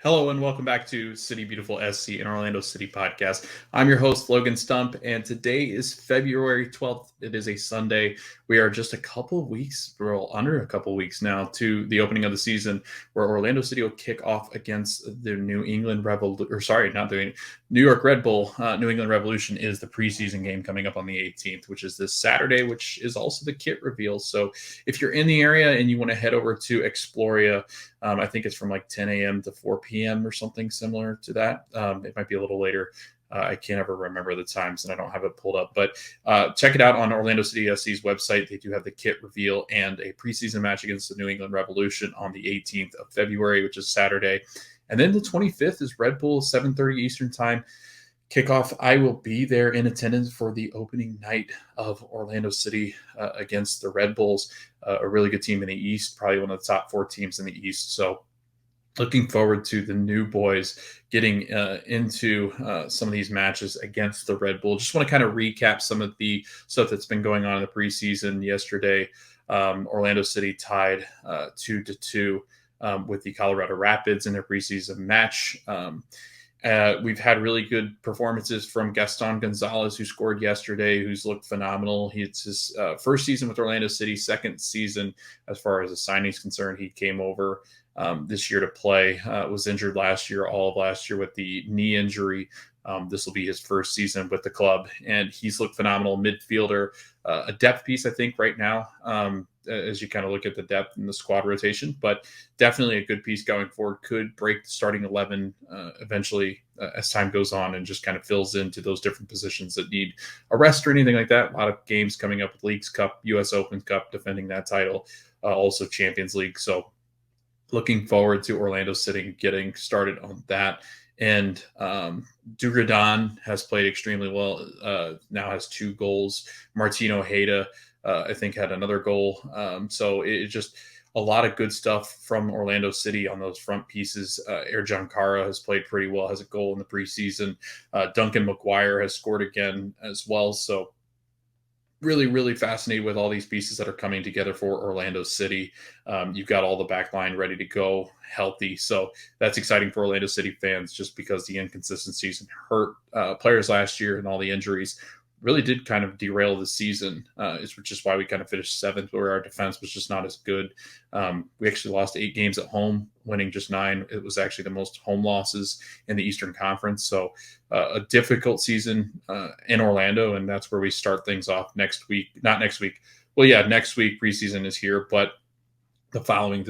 Hello and welcome back to City Beautiful SC in Orlando City podcast. I'm your host, Logan Stump, and today is February 12th. It is a Sunday. We are just a couple of weeks, well, under a couple of weeks now to the opening of the season where Orlando City will kick off against the New England New York Red Bull. New England Revolution is the preseason game coming up on the 18th, which is this Saturday, which is also the kit reveal. So if you're in the area and you want to head over to Exploria, I think it's from like 10 a.m. to 4 p.m. or something similar to that. It might be a little later. I can't ever remember the times and I don't have it pulled up, but check it out on Orlando City SC's website. They do have the kit reveal and a preseason match against the New England Revolution on the 18th of February, which is Saturday. And then the 25th is Red Bull, 7:30 Eastern time kickoff. I will be there in attendance for the opening night of Orlando City against the Red Bulls, a really good team in the East, probably one of the top 4 teams in the East. So looking forward to the new boys getting into some of these matches against the Red Bull. Just want to kind of recap some of the stuff that's been going on in the preseason. Yesterday, Orlando City tied 2-2 with the Colorado Rapids in their preseason match. We've had really good performances from Gaston Gonzalez, who scored yesterday, who's looked phenomenal. It's his first season with Orlando City, second season as far as the signing is concerned. He came over this year to play, was injured last year, all of last year with the knee injury. This will be his first season with the club, and he's looked phenomenal. Midfielder, a depth piece, I think, right now, as you kind of look at the depth in the squad rotation, but definitely a good piece going forward. Could break the starting 11 eventually as time goes on and just kind of fills into those different positions that need a rest or anything like that. A lot of games coming up with Leagues Cup, U.S. Open Cup, defending that title, also Champions League. So looking forward to Orlando City getting started on that. And Dugradan has played extremely well, now has 2 goals. Martino Hayda, I think, had another goal. So it's just a lot of good stuff from Orlando City on those front pieces. Ercan Kara has played pretty well, has a goal in the preseason. Duncan McGuire has scored again as well. So really, really fascinated with all these pieces that are coming together for Orlando City. You've got all the back line ready to go, healthy. So that's exciting for Orlando City fans just because the inconsistencies and hurt players last year and all the injuries really did kind of derail the season, which is why we kind of finished 7th, where our defense was just not as good. We actually lost 8 games at home, winning just 9. It was actually the most home losses in the Eastern Conference. So a difficult season in Orlando, and that's where we start things off next week. Not next week. Well, yeah, next week preseason is here, but the following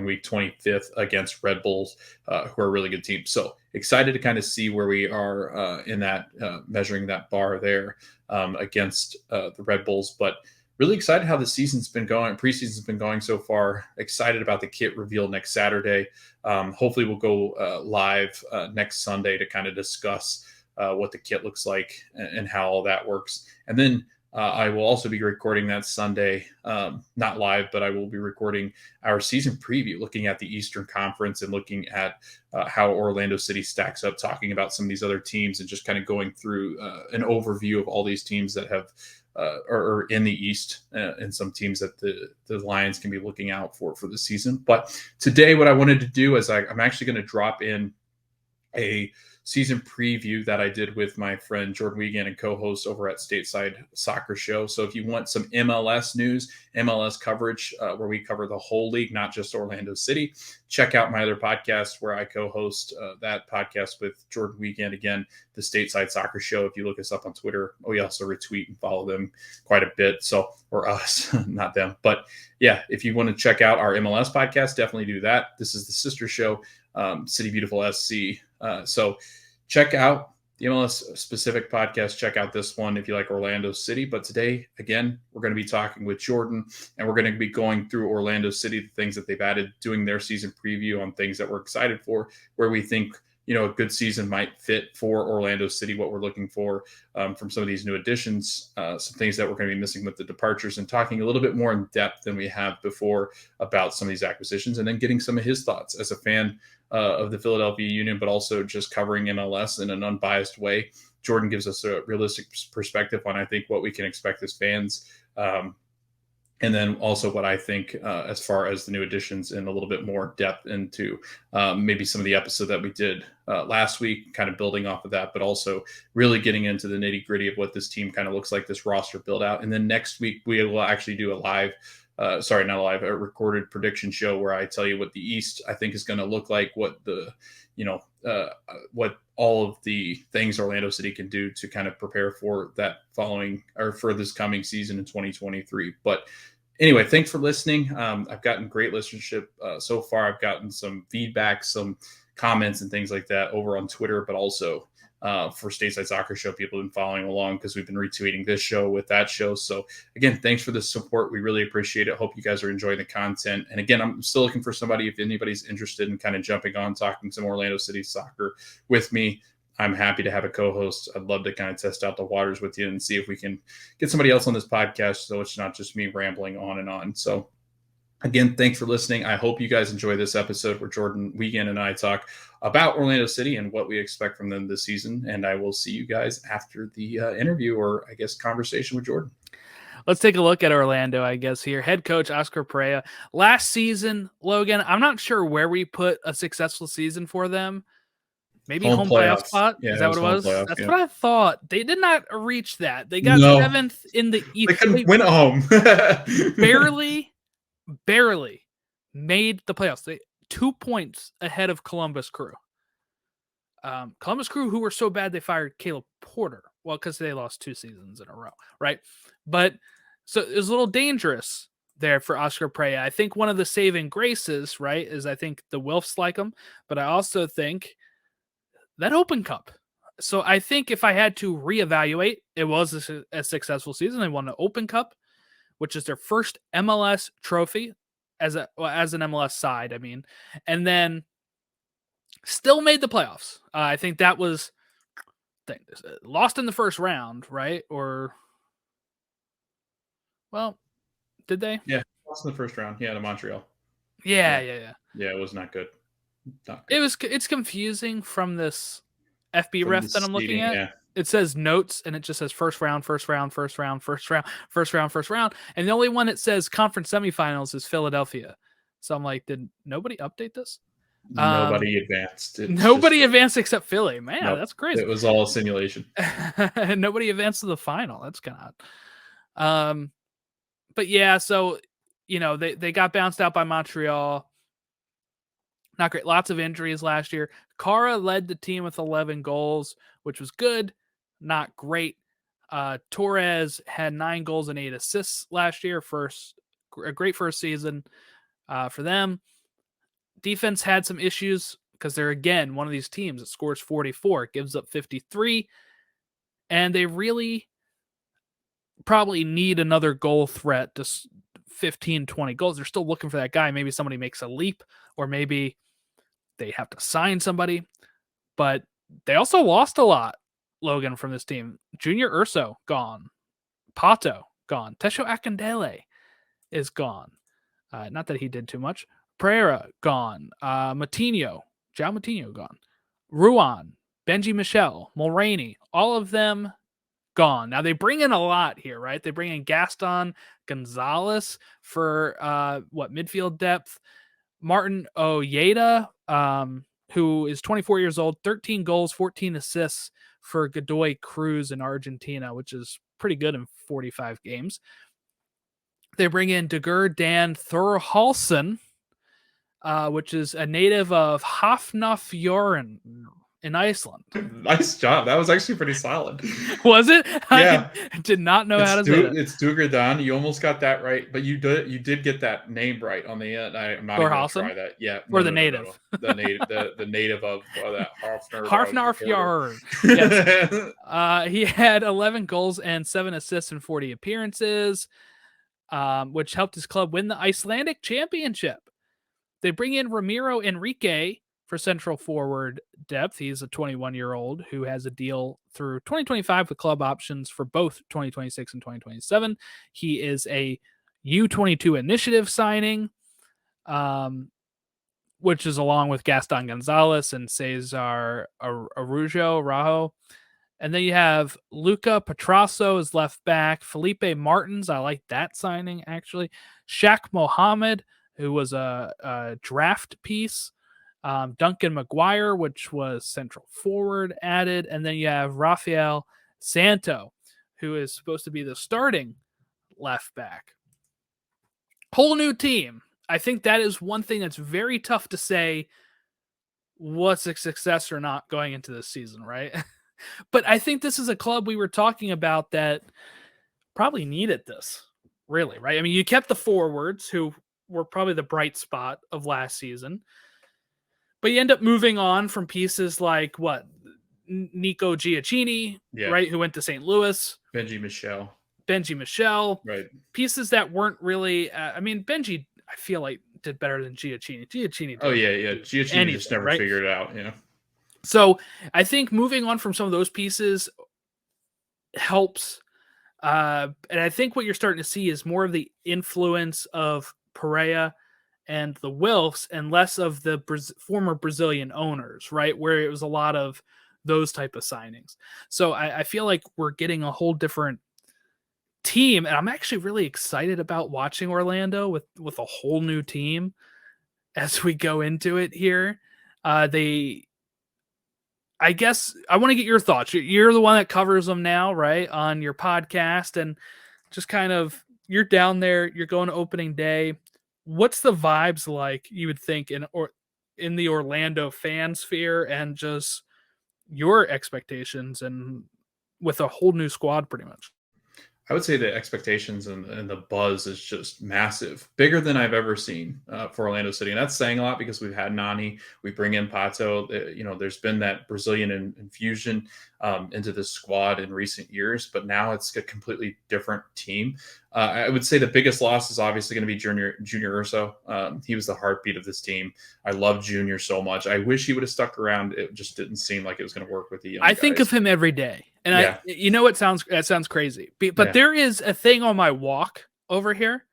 week, 25th, against Red Bulls, who are a really good team. So excited to kind of see where we are in that, measuring that bar there against the Red Bulls. But really excited how the season's been going. Preseason's been going so far. Excited about the kit reveal next Saturday. Hopefully we'll go live next Sunday to kind of discuss what the kit looks like and how all that works. And then I will also be recording that Sunday, not live, but I will be recording our season preview, looking at the Eastern Conference and looking at how Orlando City stacks up, talking about some of these other teams and just kind of going through an overview of all these teams that have are in the East and some teams that the Lions can be looking out for the season. But today what I wanted to do is I'm actually going to drop in a season preview that I did with my friend Jordan Wiegand and co-host over at Stateside Soccer Show. So if you want some MLS news, MLS coverage, where we cover the whole league, not just Orlando City, check out my other podcast where I co-host that podcast with Jordan Wiegand, again, the Stateside Soccer Show. If you look us up on Twitter, we also retweet and follow them quite a bit. So, or us, not them. But yeah, if you want to check out our MLS podcast, definitely do that. This is the sister show, City Beautiful SC. So check out the MLS specific podcast. Check out this one if you like Orlando City. But today, again, we're going to be talking with Jordan, and we're going to be going through Orlando City, the things that they've added, doing their season preview on things that we're excited for, where we think, you know, a good season might fit for Orlando City, what we're looking for from some of these new additions, some things that we're going to be missing with the departures, and talking a little bit more in depth than we have before about some of these acquisitions, and then getting some of his thoughts as a fan of the Philadelphia Union, but also just covering MLS in an unbiased way. Jordan gives us a realistic perspective on, I think, what we can expect as fans And then also what I think as far as the new additions and a little bit more depth into maybe some of the episode that we did last week, kind of building off of that, but also really getting into the nitty gritty of what this team kind of looks like, this roster build out. And then next week, we will actually do a live, sorry, not a live, a recorded prediction show where I tell you what the East I think is going to look like, what the, what all of the things Orlando City can do to kind of prepare for that following or for this coming season in 2023. But anyway, thanks for listening. I've gotten great listenership so far. I've gotten some feedback, some comments and things like that over on Twitter, but also for Stateside Soccer Show, people have been following along because we've been retweeting this show with that show. So again, thanks for the support. We really appreciate it. Hope you guys are enjoying the content. And again, I'm still looking for somebody, if anybody's interested in kind of jumping on, talking some Orlando City soccer with me. I'm happy to have a co-host. I'd love to kind of test out the waters with you and see if we can get somebody else on this podcast so it's not just me rambling on and on. So again, thanks for listening. I hope you guys enjoy this episode where Jordan Wiegand and I talk about Orlando City and what we expect from them this season. And I will see you guys after the interview, or I guess conversation with Jordan. Let's take a look at Orlando, I guess, here. Head coach Oscar Pereira. Last season, Logan, I'm not sure where we put a successful season for them. Maybe home playoff spot? Yeah, is that what it was? Playoffs, That's what I thought. They did not reach that. They got 7th in the East. They couldn't win at home. barely made the playoffs. They 2 points ahead of Columbus Crew. Columbus Crew, who were so bad they fired Caleb Porter. Well, because they lost 2 seasons in a row, right? But so it was a little dangerous there for Oscar Pereira. I think one of the saving graces, right, is I think the Wilfs like him, but I also think that Open Cup. So I think if I had to reevaluate, it was a successful season. They won the Open Cup, which is their first MLS trophy as an MLS side, I mean, and then still made the playoffs. I think that was lost in the first round, right? Or, well, did they? Yeah, lost in the first round. Yeah, to Montreal. Yeah. Yeah, it was not good. It's confusing from this FB ref that I'm looking at. Yeah. It says notes and it just says first round. And the only one it says conference semifinals is Philadelphia. So I'm like, did nobody update this? Nobody advanced. Nobody advanced except Philly. Man, nope, that's crazy. It was all a simulation. And nobody advanced to the final. That's kind of odd. But yeah, so, they got bounced out by Montreal. Not great. Lots of injuries last year. Kara led the team with 11 goals, which was good. Not great. Torres had 9 goals and 8 assists last year. A great first season for them. Defense had some issues because they're, again, one of these teams that scores 44, gives up 53. And they really probably need another goal threat to 15, 20 goals. They're still looking for that guy. Maybe somebody makes a leap, or maybe they have to sign somebody, but they also lost a lot, Logan, from this team. Junior Urso, gone. Pato, gone. Tesho Akindele is gone. Not that he did too much. Pereira, gone. Jao Matinho, gone. Ruan, Benji Michel, Mulroney, all of them gone. Now, they bring in a lot here, right? They bring in Gaston Gonzalez for, midfield depth. Martin Ojeda, who is 24 years old, 13 goals, 14 assists for Godoy Cruz in Argentina, which is pretty good in 45 games. They bring in Dagur Dan Thorhalsson, which is a native of Hafnarfjörður in Iceland. Nice job. That was actually pretty solid. Was it? Yeah. I did not know how to say it. It's Dagur Dan. You almost got that right, but you did get that name right on the end. I'm not even going to try that. Yeah. Or the native. No. The native. the native of that Hafnarfjörður. Yes. He had 11 goals and 7 assists in 40 appearances, which helped his club win the Icelandic Championship. They bring in Ramiro Enrique for central forward depth. He's a 21-year-old who has a deal through 2025 with club options for both 2026 and 2027. He is a U22 initiative signing, which is along with Gaston Gonzalez and Cesar Rajo. And then you have Luca Petrasso as left back. Felipe Martins, I like that signing, actually. Shaq Mohammed, who was a draft piece. Duncan McGuire, which was central forward, added. And then you have Rafael Santo, who is supposed to be the starting left back. Whole new team. I think that is one thing that's very tough to say what's a success or not going into this season, right? But I think this is a club we were talking about that probably needed this, really, right? I mean, you kept the forwards who were probably the bright spot of last season, but you end up moving on from pieces like what? Nico Giacchini, right? Who went to St. Louis. Benji Michel. Right. Pieces that weren't really, I mean, Benji, I feel like did better than Giacchini. Giacchini did Giacchini just never figured it out, So I think moving on from some of those pieces helps. And I think what you're starting to see is more of the influence of Pereira and the Wilfs and less of the former Brazilian owners, right? Where it was a lot of those type of signings. So I feel like we're getting a whole different team, and I'm actually really excited about watching Orlando with a whole new team as we go into it here. I guess I want to get your thoughts. You're the one that covers them now, right, on your podcast, and just kind of you're down there, you're going to opening day. What's the vibes like, you would think, in the Orlando fan sphere, and just your expectations, and with a whole new squad pretty much? I would say the expectations and the buzz is just massive, bigger than I've ever seen for Orlando City. And that's saying a lot because we've had Nani, we bring in Pato. There's been that Brazilian infusion into the squad in recent years, but now it's a completely different team. I would say the biggest loss is obviously going to be Junior Urso. He was the heartbeat of this team. I love Junior so much. I wish he would have stuck around. It just didn't seem like it was going to work with the young guys. Think of him every day. And that sounds crazy, but there is a thing on my walk over here,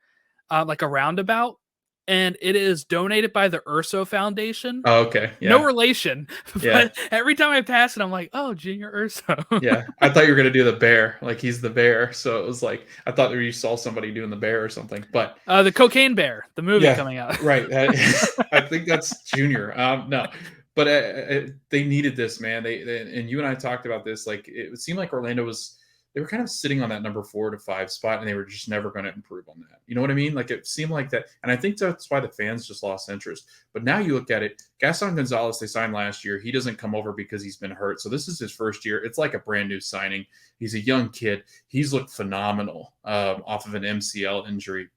like a roundabout, and it is donated by the Urso Foundation. Oh, okay. Yeah. No relation. But every time I pass it, I'm like, oh, Junior Urso. Yeah. I thought you were going to do the bear. Like he's the bear. So it was like, I thought you saw somebody doing the bear or something, but the Cocaine Bear, the movie coming out. Right. I think that's Junior. No, but they needed this, man. They and you and I talked about this. Like it seemed like Orlando they were kind of sitting on that number 4 to 5 spot, and they were just never going to improve on that. You know what I mean? Like it seemed like that, and I think that's why the fans just lost interest. But now you look at it, Gaston Gonzalez, they signed last year. He doesn't come over because he's been hurt, so this is his first year. It's like a brand new signing. He's a young kid. He's looked phenomenal off of an MCL injury.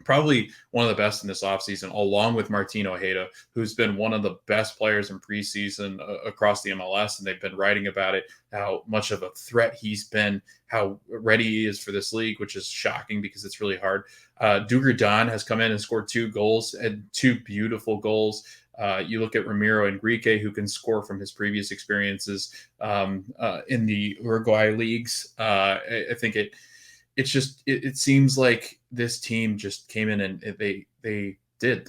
Probably one of the best in this offseason, along with Martin Ojeda, who's been one of the best players in preseason across the MLS. And they've been writing about it, how much of a threat he's been, how ready he is for this league, which is shocking because it's really hard. Duger Don has come in and scored 2 goals, and 2 beautiful goals. You look at Ramiro Enrique, who can score from his previous experiences in the Uruguay leagues. I think it seems like this team just came in and the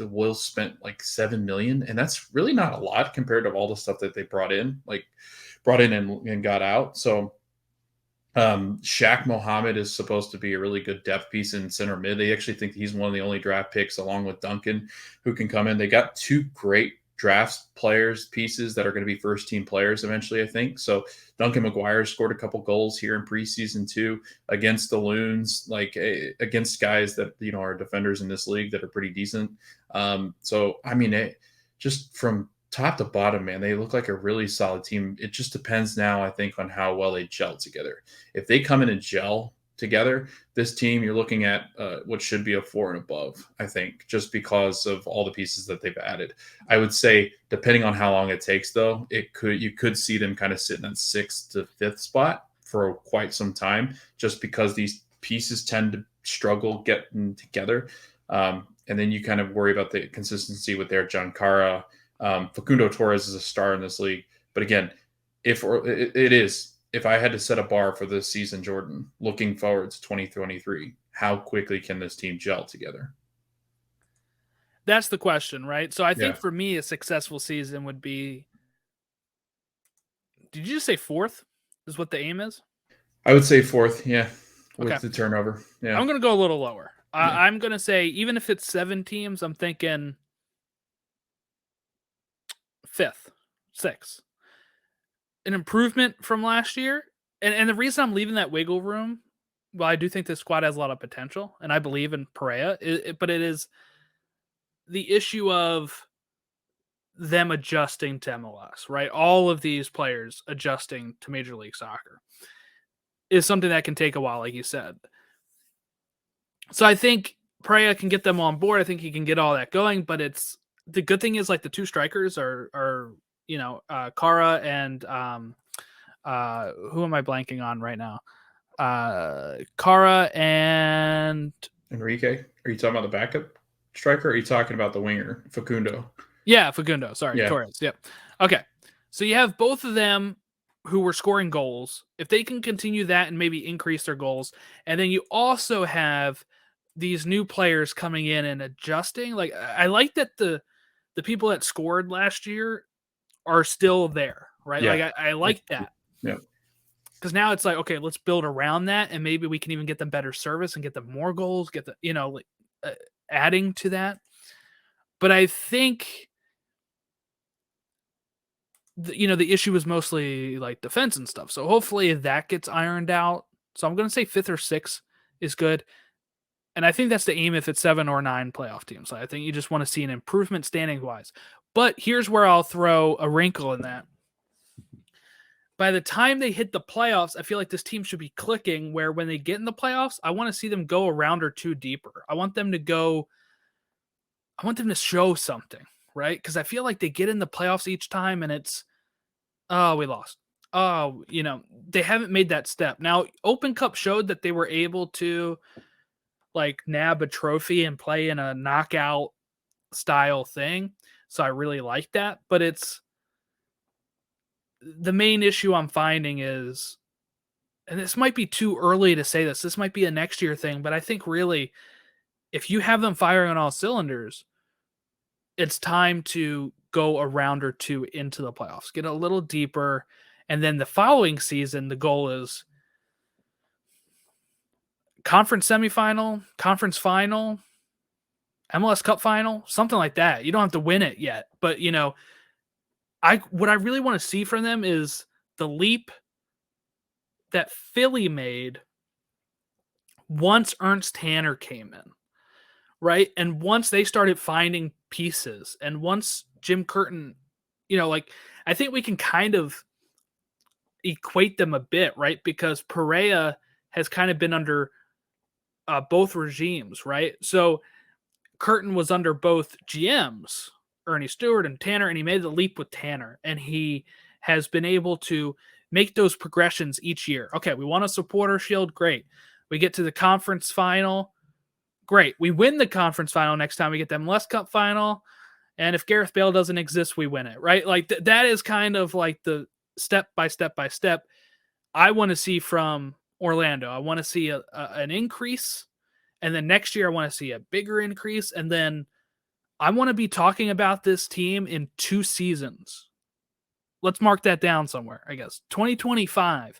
Wolves spent like $7 million, and that's really not a lot compared to all the stuff that they brought in and got out. So Shaq Mohammed is supposed to be a really good depth piece in center mid. They actually think he's one of the only draft picks, along with Duncan, who can come in. They got 2 great drafts pieces that are going to be first team players eventually, I think. So Duncan McGuire scored a couple goals here in preseason too against the Loons, like against guys that are defenders in this league that are pretty decent. So I mean, just from top to bottom, man, they look like a really solid team. It just depends now, I think, on how well they gel together. If they come in and gel together, this team, you're looking at what should be a 4 and above, I think, just because of all the pieces that they've added. I would say, depending on how long it takes, though, you could see them kind of sitting at 6th to 5th spot for quite some time, just because these pieces tend to struggle getting together. And then you kind of worry about the consistency with their John Cara. Facundo Torres is a star in this league. But again, if I had to set a bar for this season, Jordan, looking forward to 2023, how quickly can this team gel together? That's the question, right? So I think for me, a successful season would be, did you just say 4th? is what the aim is. I would say 4th, yeah, with Okay. the turnover. Yeah. I'm going to go a little lower. Yeah. I'm going to say, even if it's 7 teams, I'm thinking 5th, 6th. An improvement from last year. And the reason I'm leaving that wiggle room, well, I do think this squad has a lot of potential, and I believe in Perea, but it is the issue of them adjusting to MLS, right? All of these players adjusting to Major League Soccer is something that can take a while, like you said. So I think Perea can get them on board. I think he can get all that going, but it's the good thing is, like, the 2 strikers are Kara and who am I blanking on right now? Kara and Enrique. Are you talking about the backup striker? Or are you talking about the winger, Facundo? Yeah, Facundo. Sorry, Yeah. Torres. Yep. Okay. So you have both of them who were scoring goals. If they can continue that and maybe increase their goals, and then you also have these new players coming in and adjusting. Like, I like that the people that scored last year are still there, right? Yeah. Like, I like that. Yeah. Because now it's like, okay, let's build around that, and maybe we can even get them better service and get them more goals, get the adding to that. But I think the issue was mostly like defense and stuff. So hopefully that gets ironed out. So I'm going to say 5th or 6th is good. And I think that's the aim if it's 7 or 9 playoff teams. So I think you just want to see an improvement standing wise. But here's where I'll throw a wrinkle in that. By the time they hit the playoffs, I feel like this team should be clicking, where when they get in the playoffs, I want to see them go a round or 2 deeper. I want them to show something, right? Because I feel like they get in the playoffs each time and it's, oh, we lost. Oh, they haven't made that step. Now, Open Cup showed that they were able to, like, nab a trophy and play in a knockout style thing. So I really like that. But it's the main issue I'm finding is, and this might be too early to say this might be a next year thing, but I think really, if you have them firing on all cylinders, it's time to go a round or 2 into the playoffs, get a little deeper. And then the following season, the goal is conference semifinal, conference final, MLS Cup final, something like that. You don't have to win it yet, but what I really want to see from them is the leap that Philly made once Ernst Tanner came in, right? And once they started finding pieces, and once Jim Curtin, I think we can kind of equate them a bit, right? Because Perea has kind of been under both regimes, right? So Curtin was under both GMs, Ernie Stewart and Tanner, and he made the leap with Tanner, and he has been able to make those progressions each year. Okay, we won a supporter shield, great. We get to the conference final, great. We win the conference final next time we get them MLS Cup final, and if Gareth Bale doesn't exist, we win it, right? Like, that is kind of like the step by step by step I want to see from Orlando. I want to see an increase, and then next year I want to see a bigger increase, and then I want to be talking about this team in 2 seasons. Let's mark that down somewhere, I guess. 2025.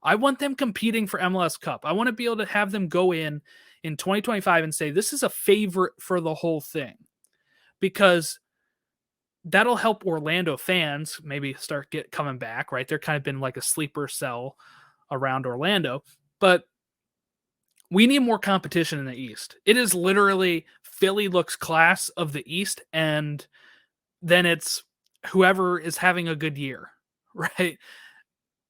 I want them competing for MLS Cup. I want to be able to have them go in 2025 and say, this is a favorite for the whole thing. Because that'll help Orlando fans maybe start coming back, right? They're kind of been like a sleeper cell around Orlando. But we need more competition in the East. It is literally Philly looks class of the East, and then it's whoever is having a good year, right?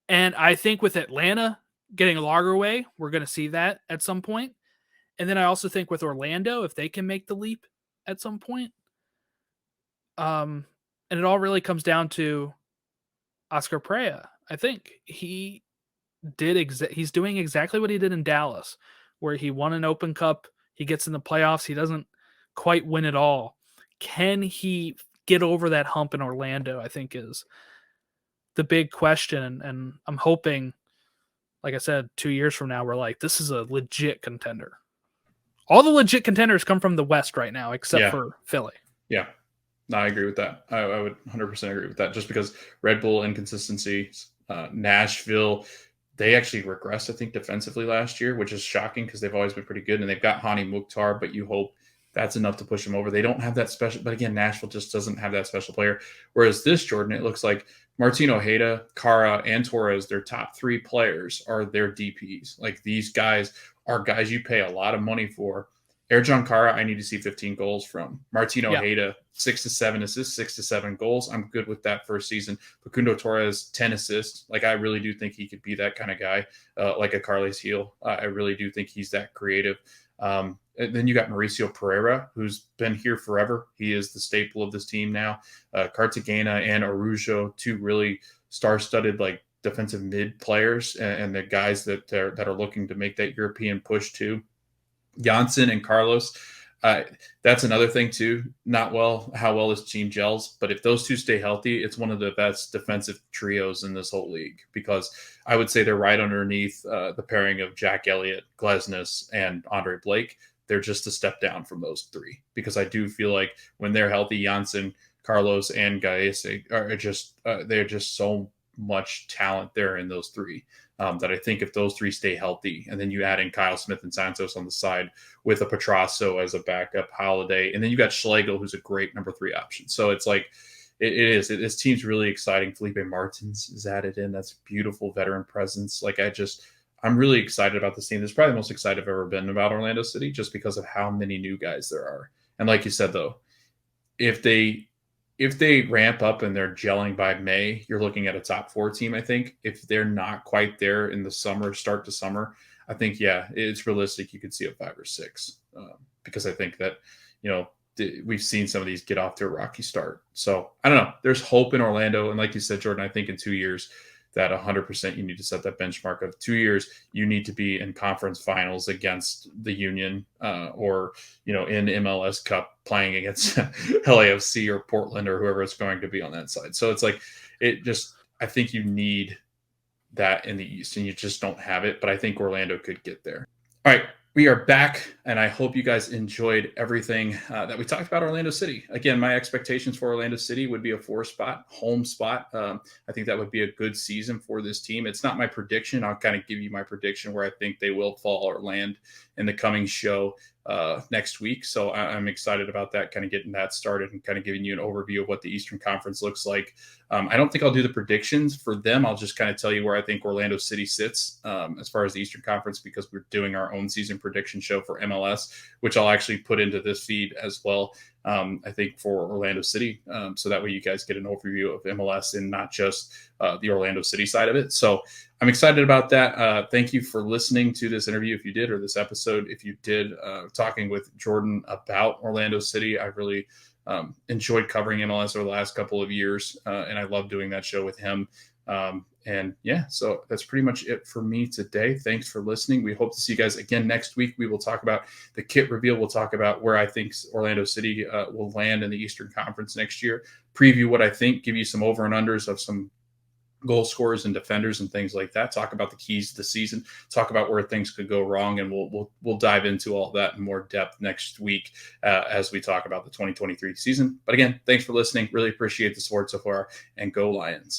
And I think with Atlanta getting a Lagerway, we're going to see that at some point. And then I also think with Orlando, if they can make the leap at some point, and it all really comes down to Oscar Perea. I think he's doing exactly what he did in Dallas, where he won an Open Cup, he gets in the playoffs, he doesn't quite win it all. Can he get over that hump in Orlando, I think, is the big question. And I'm hoping, like I said, 2 years from now, we're like, this is a legit contender. All the legit contenders come from the West right now, except for Philly. Yeah. No, I agree with that. I would 100% agree with that, just because Red Bull inconsistency Nashville, they actually regressed, I think, defensively last year, which is shocking because they've always been pretty good. And they've got Hani Mukhtar, but you hope that's enough to push them over. They don't have that special, but again, Nashville just doesn't have that special player. Whereas this Jordan, it looks like Martin Ojeda, Kara, and Torres, their top three players are their DPs. Like these guys are guys you pay a lot of money for. Ercan Kara, I need to see 15 goals from. Martin Ojeda, 6 to 7 assists, 6 to 7 goals. I'm good with that first season. Facundo Torres, 10 assists. Like I really do think he could be that kind of guy, like a Carles Heel. I really do think he's that creative. And then you got Mauricio Pereira, who's been here forever. He is the staple of this team now. Cartagena and Araujo, two really star-studded like defensive mid players, and the guys that are looking to make that European push too. Janssen and Carlos, that's another thing too. Not how well this team gels, but if those two stay healthy, it's one of the best defensive trios in this whole league, because I would say they're right underneath the pairing of Jack Elliott, Glesnes, and Andre Blake. They're just a step down from those three, because I do feel like when they're healthy, Janssen, Carlos, and Gaese are just they're just so much talent there in those three. That I think if those three stay healthy, and then you add in Kyle Smith and Santos on the side with a Petrasso as a backup, Holiday, and then you got Schlegel, who's a great number 3 option. So it's like, this team's really exciting. Felipe Martins is added in. That's beautiful veteran presence. Like I'm really excited about this team. This is probably the most excited I've ever been about Orlando City, just because of how many new guys there are. And like you said, though, if they ramp up and they're gelling by May, you're looking at a top 4 team, I think. If they're not quite there in the summer, start to summer, I think, yeah, it's realistic. You could see a 5 or 6 because I think that, we've seen some of these get off to a rocky start. So I don't know. There's hope in Orlando. And like you said, Jordan, I think in 2 years, that 100% you need to set that benchmark of 2 years. You need to be in conference finals against the Union or, in MLS Cup playing against LAFC or Portland or whoever it's going to be on that side. So it's like, I think you need that in the East, and you just don't have it. But I think Orlando could get there. All right. We are back, and I hope you guys enjoyed everything that we talked about Orlando City. Again, my expectations for Orlando City would be a 4-spot, home spot. I think that would be a good season for this team. It's not my prediction. I'll kind of give you my prediction where I think they will fall or land in the coming show next week. So I'm excited about that, kind of getting that started and kind of giving you an overview of what the Eastern Conference looks like. I don't think I'll do the predictions for them. I'll just kind of tell you where I think Orlando City sits as far as the Eastern Conference, because we're doing our own season prediction show for MLS, which I'll actually put into this feed as well. I think for Orlando City. So that way you guys get an overview of MLS and not just the Orlando City side of it. So I'm excited about that. Thank you for listening to this interview, if you did, or this episode, if you did, talking with Jordan about Orlando City. I really enjoyed covering MLS over the last couple of years, and I love doing that show with him. And yeah, so that's pretty much it for me today. Thanks for listening. We hope to see you guys again next week. We will talk about the kit reveal. We'll talk about where I think Orlando City will land in the Eastern Conference next year, preview what I think, give you some over and unders of some goal scorers and defenders and things like that. Talk about the keys to the season, talk about where things could go wrong. And we'll dive into all that in more depth next week as we talk about the 2023 season. But again, thanks for listening. Really appreciate the support so far, and go Lions.